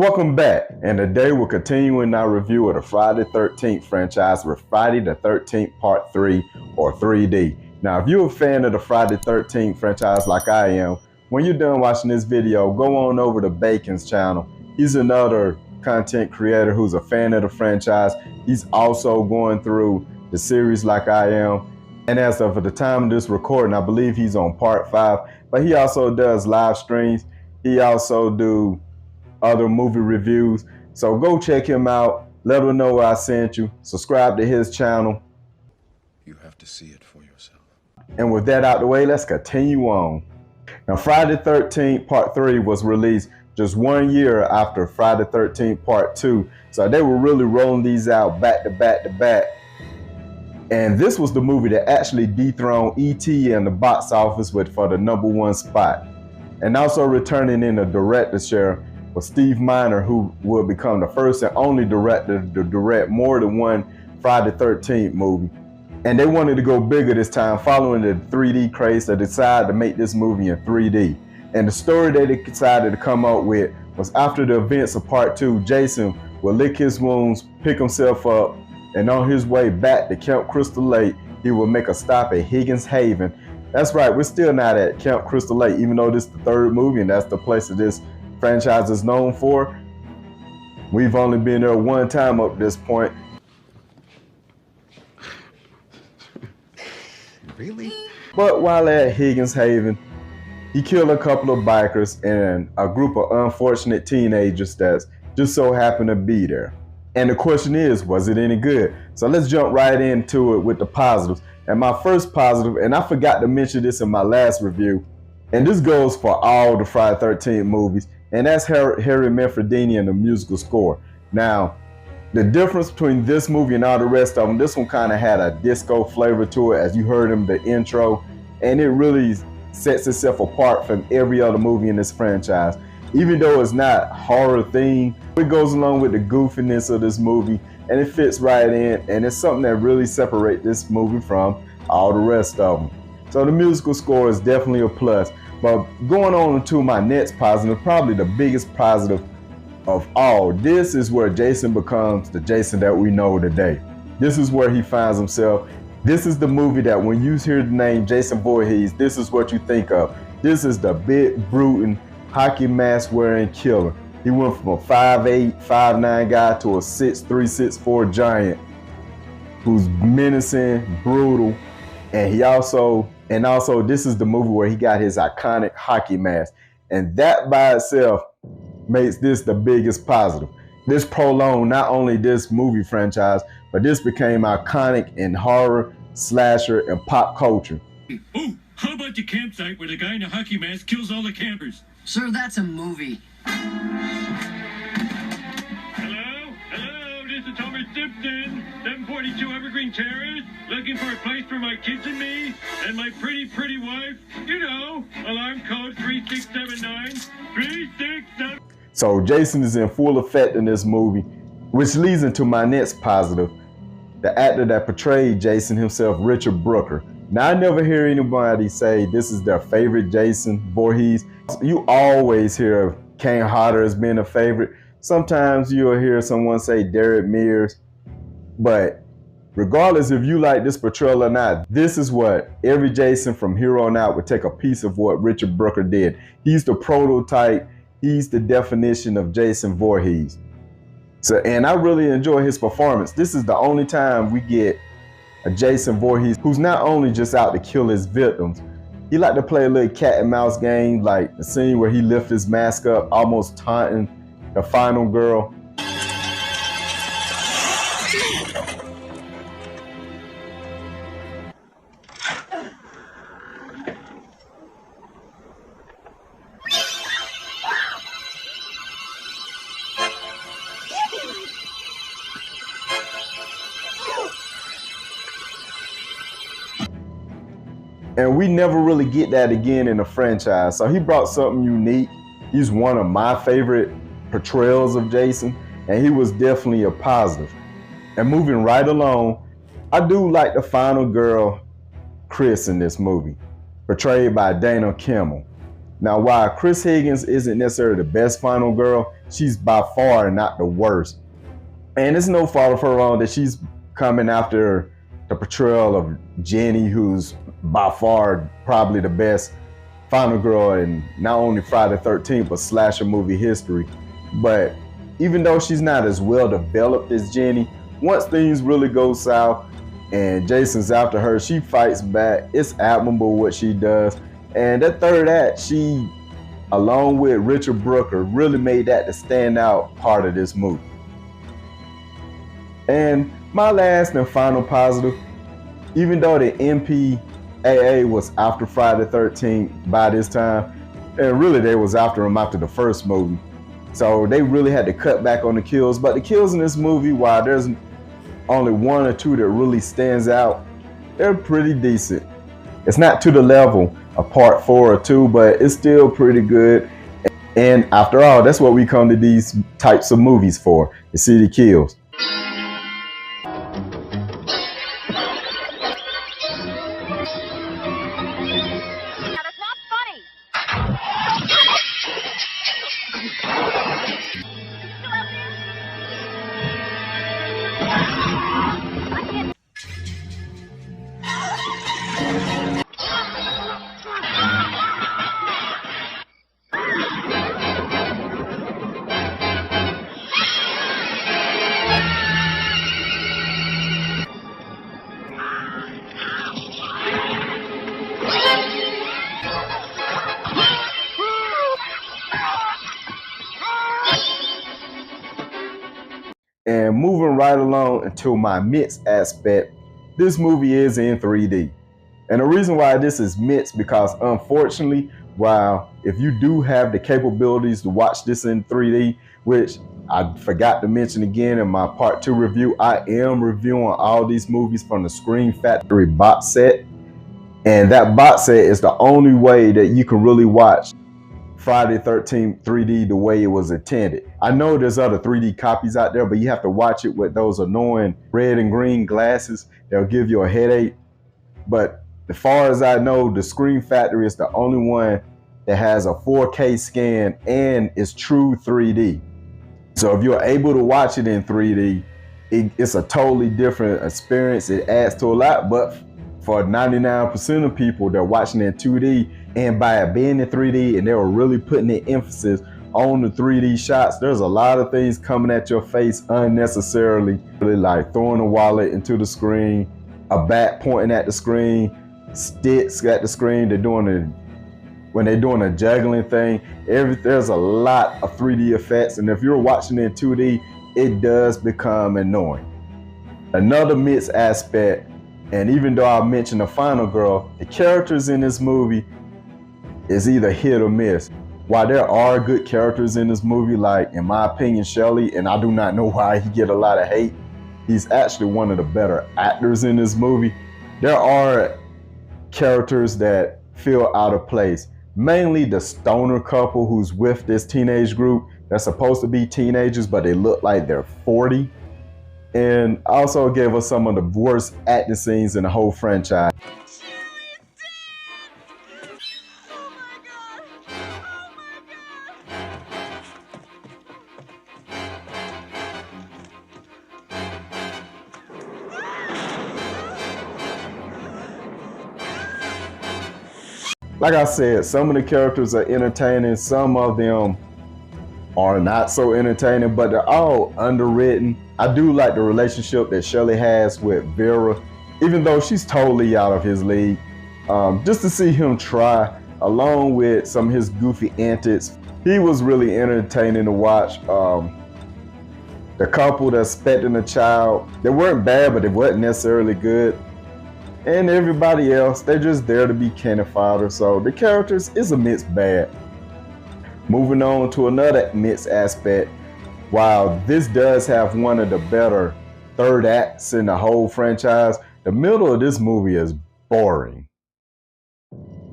Welcome back, and today we're continuing our review of the Friday the 13th franchise with Friday the 13th Part 3 or 3D. Now, if you're a fan of the Friday the 13th franchise like I am, when you're done watching this video, go on over to Bacon's channel. He's another content creator who's a fan of the franchise. He's also going through the series like I am. And as of the time of this recording, I believe he's on Part 5, but he also does live streams. He also do other movie reviews, so go check him out. Let him know I sent you. Subscribe to his channel. You have to see it for yourself. And with that out the way, let's continue on. Now, Friday the 13th Part 3 was released just 1 year after Friday the 13th Part 2, so they were really rolling these out back to back to back. And this was the movie that actually dethroned E.T. in the box office for the #1 spot. And also returning in the directorship was Steve Miner, who would become the first and only director to direct more than one Friday the 13th movie. And they wanted to go bigger this time, following the 3D craze. They decided to make this movie in 3D. And the story they decided to come up with was after the events of Part 2, Jason would lick his wounds, pick himself up, and on his way back to Camp Crystal Lake, he would make a stop at Higgins Haven. That's right, we're still not at Camp Crystal Lake, even though this is the third movie and that's the place that this franchise is known for. We've only been there one time up to this point. Really? But while at Higgins Haven, he killed a couple of bikers and a group of unfortunate teenagers that just so happened to be there. And the question is, was it any good? So let's jump right into it with the positives. And my first positive, and I forgot to mention this in my last review, and this goes for all the Friday the 13th movies, and that's Harry Manfredini and the musical score. Now, the difference between this movie and all the rest of them, this one kind of had a disco flavor to it, as you heard in the intro, and it really sets itself apart from every other movie in this franchise. Even though it's not horror themed, it goes along with the goofiness of this movie, and it fits right in, and it's something that really separates this movie from all the rest of them. So the musical score is definitely a plus. But going on to my next positive, probably the biggest positive of all, this is where Jason becomes the Jason that we know today. This is where he finds himself. This is the movie that when you hear the name Jason Voorhees, this is what you think of. This is the big, brooding, hockey mask wearing killer. He went from a 5'8", 5'9" guy to a 6'3", 6'4" giant who's menacing, brutal, and also this is the movie where he got his iconic hockey mask. And that by itself makes this the biggest positive. This prolonged not only this movie franchise, but this became iconic in horror, slasher, and pop culture. Oh, how about the campsite where the guy in the hockey mask kills all the campers? Sir, that's a movie. Hello, this is Thomas Simpson, 742 Evergreen Terrace, looking for a place for my kids and me, and my pretty wife. You know, alarm code 3679, 367. So Jason is in full effect in this movie, which leads into my next positive. The actor that portrayed Jason himself, Richard Brooker. Now, I never hear anybody say this is their favorite Jason Voorhees. You always hear Kane Hodder as being a favorite. Sometimes you'll hear someone say Derek Mears. But regardless if you like this portrayal or not, this is what every Jason from here on out would take a piece of what Richard Brooker did. He's the prototype. He's the definition of Jason Voorhees. So, and I really enjoy his performance. This is the only time we get a Jason Voorhees who's not only just out to kill his victims. He liked to play a little cat and mouse game, like the scene where he lifts his mask up, almost taunting the final girl. And we never really get that again in the franchise. So he brought something unique. He's one of my favorite portrayals of Jason, and he was definitely a positive. And moving right along, I do like the final girl, Chris, in this movie, portrayed by Dana Kimmel. Now, while Chris Higgins isn't necessarily the best final girl, she's by far not the worst. And it's no fault of her own that she's coming after the portrayal of Jenny, who's by far probably the best final girl in not only Friday the 13th, but slasher movie history. But even though she's not as well developed as Jenny, once things really go south and Jason's after her, she fights back. It's admirable what she does. And that third act, she, along with Richard Brooker, really made that the standout part of this movie. And my last and final positive, even though the MPAA was after Friday the 13th by this time, and really they was after him after the first movie, so they really had to cut back on the kills. But the kills in this movie, while there's only one or two that really stands out, they're pretty decent. It's not to the level of part 4 or 2, but it's still pretty good. And after all, that's what we come to these types of movies for, to see the kills. And moving right along into my mixed aspect, this movie is in 3D. And the reason why this is mixed, because unfortunately, while if you do have the capabilities to watch this in 3D, which I forgot to mention again in my part 2 review, I am reviewing all these movies from the Scream Factory box set. And that box set is the only way that you can really watch Friday the 13th 3D the way it was intended. I know there's other 3D copies out there, but you have to watch it with those annoying red and green glasses. They'll give you a headache. But as far as I know, the Scream Factory is the only one that has a 4K scan and is true 3D. So if you're able to watch it in 3D, it's a totally different experience. It adds to a lot, but for 99% of people, they're watching it in 2D, and by it being in 3D and they were really putting the emphasis on the 3D shots, there's a lot of things coming at your face unnecessarily, really, like throwing a wallet into the screen, a bat pointing at the screen, sticks at the screen. When they're doing a juggling thing, there's a lot of 3D effects, and if you're watching it in 2D, it does become annoying. Another mixed aspect, and even though I mentioned the final girl, the characters in this movie is either hit or miss. While there are good characters in this movie, like in my opinion, Shelley, and I do not know why he get a lot of hate, he's actually one of the better actors in this movie. There are characters that feel out of place. Mainly the stoner couple who's with this teenage group. They're supposed to be teenagers, but they look like they're 40. And also gave us some of the worst acting scenes in the whole franchise. Like I said, some of the characters are entertaining, some of them are not so entertaining, but they're all underwritten. I do like the relationship that Shelley has with Vera, even though she's totally out of his league. Just to see him try, along with some of his goofy antics, he was really entertaining to watch. The couple that's expecting a child, they weren't bad, but they wasn't necessarily good. And everybody else, they're just there to be cannon fodder. So the characters is a mixed bag. Moving on to another mixed aspect, while this does have one of the better third acts in the whole franchise, the middle of this movie is boring.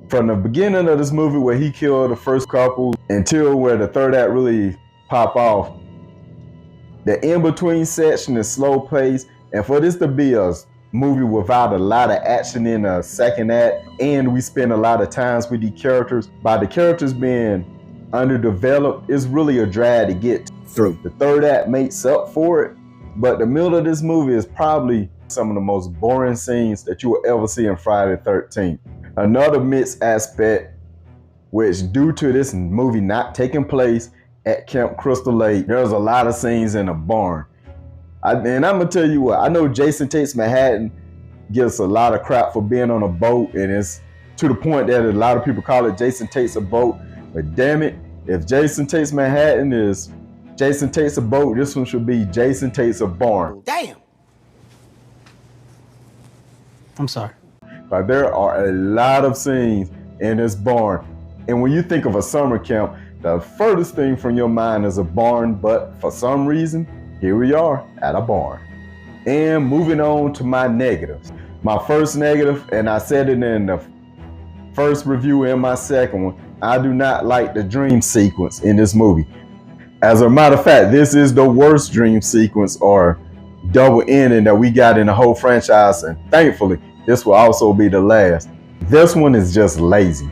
From the beginning of this movie where he killed the first couple until where the third act really pop off, the in-between section is slow paced, and for this to be a movie without a lot of action in the second act, and we spend a lot of times with the characters, by the characters being underdeveloped, it's really a drag to get to. through. The third act makes up for it, but the middle of this movie is probably some of the most boring scenes that you will ever see in Friday the 13th. Another mixed aspect, which due to this movie not taking place at Camp Crystal Lake, there's a lot of scenes in a barn. And I'm gonna tell you what, I know Jason Takes Manhattan gets a lot of crap for being on a boat, and it's to the point that a lot of people call it Jason Takes a Boat, but damn it, if Jason Takes Manhattan is Jason Takes a Boat, this one should be Jason Takes a Barn. Damn! I'm sorry. But there are a lot of scenes in this barn, and when you think of a summer camp, the furthest thing from your mind is a barn, but for some reason, here we are at a barn. And moving on to my negatives. My first negative, and I said it in the first review and my second one, I do not like the dream sequence in this movie. As a matter of fact, this is the worst dream sequence or double ending that we got in the whole franchise, and thankfully, this will also be the last. This one is just lazy.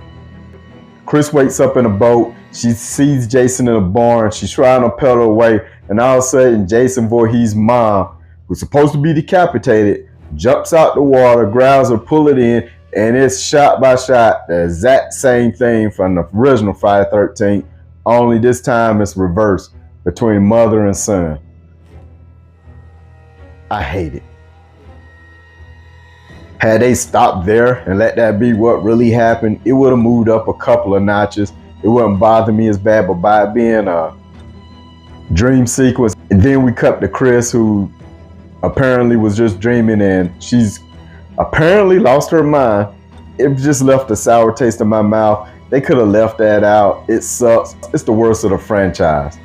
Chris wakes up in a boat, she sees Jason in a barn, she's trying to pedal away, and all of a sudden, Jason Voorhees' mom, who's supposed to be decapitated, jumps out the water, grabs her, pull it in, and it's shot by shot the exact same thing from the original Friday the 13th, only this time it's reversed between mother and son. I hate it. Had they stopped there and let that be what really happened, it would have moved up a couple of notches. It wouldn't bother me as bad, but by it being a dream sequence, and then we cut to Chris, who apparently was just dreaming, and she's apparently lost her mind. It just left a sour taste in my mouth. They could have left that out. It sucks. It's the worst of the franchise.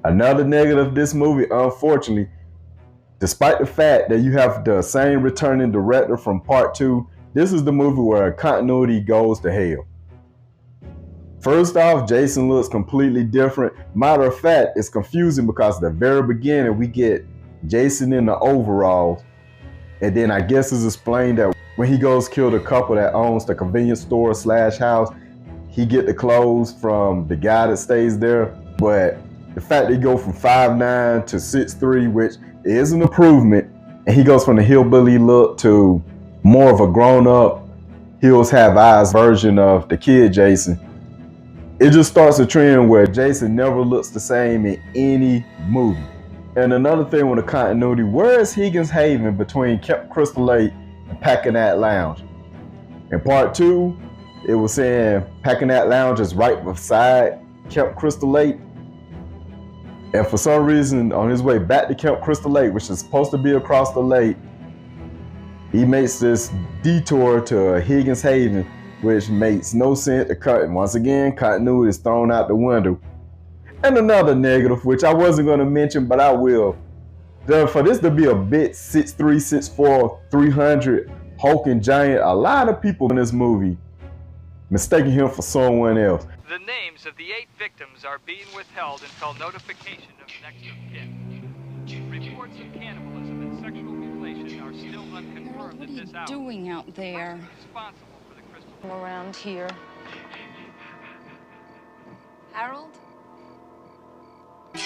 Another negative of this movie, unfortunately, despite the fact that you have the same returning director from part 2, this is the movie where continuity goes to hell. First off, Jason looks completely different. Matter of fact, it's confusing because at the very beginning we get Jason in the overalls, and then I guess it's explained that when he goes kill the couple that owns the convenience store / house, he get the clothes from the guy that stays there. But the fact that he go from 5'9" to 6'3", which is an improvement, and he goes from the hillbilly look to more of a grown-up, Hills Have Eyes version of the kid Jason. It just starts a trend where Jason never looks the same in any movie. And another thing with the continuity, where is Higgins Haven between Camp Crystal Lake and Packing-At Lounge? In part 2, it was saying Packing-At Lounge is right beside Camp Crystal Lake. And for some reason, on his way back to Camp Crystal Lake, which is supposed to be across the lake, he makes this detour to Higgins Haven, which makes no sense to cut. And once again, continuity is thrown out the window. And another negative, which I wasn't going to mention, but I will. For this to be a bit 6'3", 6'4", 300 hulking giant, a lot of people in this movie mistaking him for someone else. The names of the 8 victims are being withheld until notification of next of kin. Reports of cannibalism and sexual mutilation are still unconfirmed at this hour. What are you doing out there? Responsible for the crystal Around here. Harold? Hey,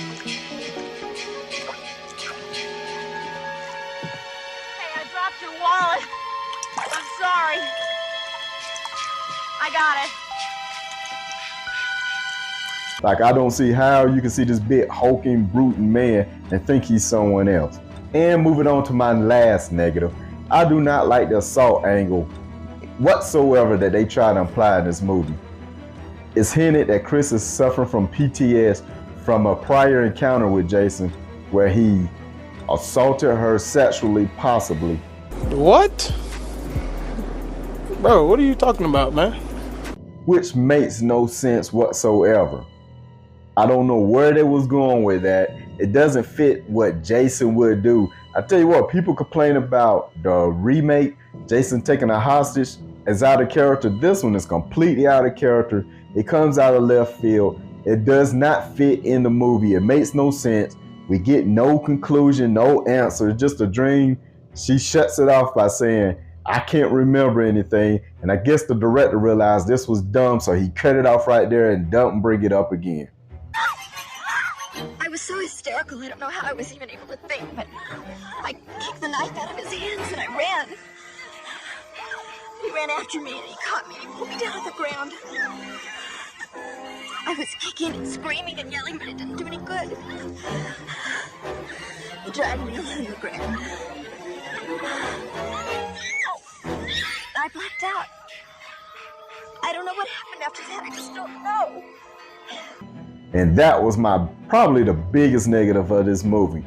I dropped your wallet. I'm sorry. I got it. Like, I don't see how you can see this big hulking, brutal man and think he's someone else. And moving on to my last negative, I do not like the assault angle whatsoever that they try to imply in this movie. It's hinted that Chris is suffering from PTSD from a prior encounter with Jason where he assaulted her sexually, possibly. What? Bro, what are you talking about, man? Which makes no sense whatsoever. I don't know where they was going with that. It doesn't fit what Jason would do. I tell you what, people complain about the remake, Jason taking a hostage, is out of character. This one is completely out of character. It comes out of left field. It does not fit in the movie. It makes no sense. We get no conclusion, no answer, just a dream. She shuts it off by saying, I can't remember anything. And I guess the director realized this was dumb, so he cut it off right there and don't bring it up again. I was so hysterical, I don't know how I was even able to think, but I kicked the knife out of his hands and I ran. He ran after me and he caught me and he pulled me down on the ground. I was kicking and screaming and yelling, but it didn't do any good. He dragged me along the ground. I blacked out. I don't know what happened after that. I just don't know. And that was probably the biggest negative of this movie.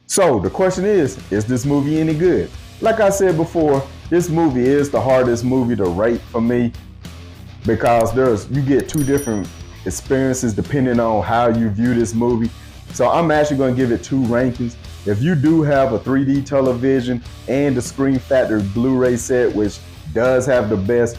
So the question is this movie any good? Like I said before, this movie is the hardest movie to rate for me because you get two different experiences depending on how you view this movie. So I'm actually going to give it 2 rankings. If you do have a 3D television and the Screen Factory Blu-ray set, which does have the best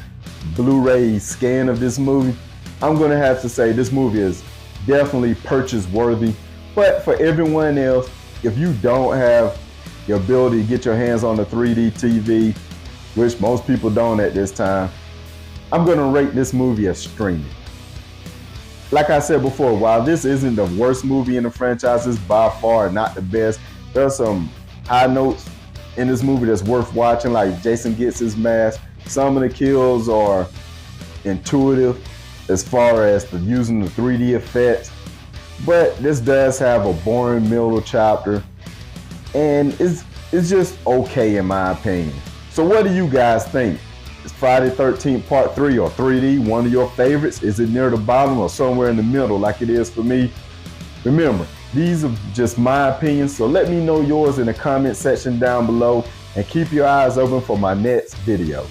Blu-ray scan of this movie, I'm going to have to say this movie is definitely purchase worthy. But for everyone else, if you don't have the ability to get your hands on the 3D TV, which most people don't at this time, I'm going to rate this movie as streaming. Like I said before, while this isn't the worst movie in the franchise, it's by far not the best. There's some high notes in this movie that's worth watching, like Jason gets his mask. Some of the kills are intuitive as far as using the 3D effects, but this does have a boring middle chapter, and it's just okay in my opinion. So what do you guys think? Is Friday the 13th Part 3 or 3D one of your favorites? Is it near the bottom or somewhere in the middle like it is for me? Remember, these are just my opinions, so let me know yours in the comment section down below and keep your eyes open for my next video.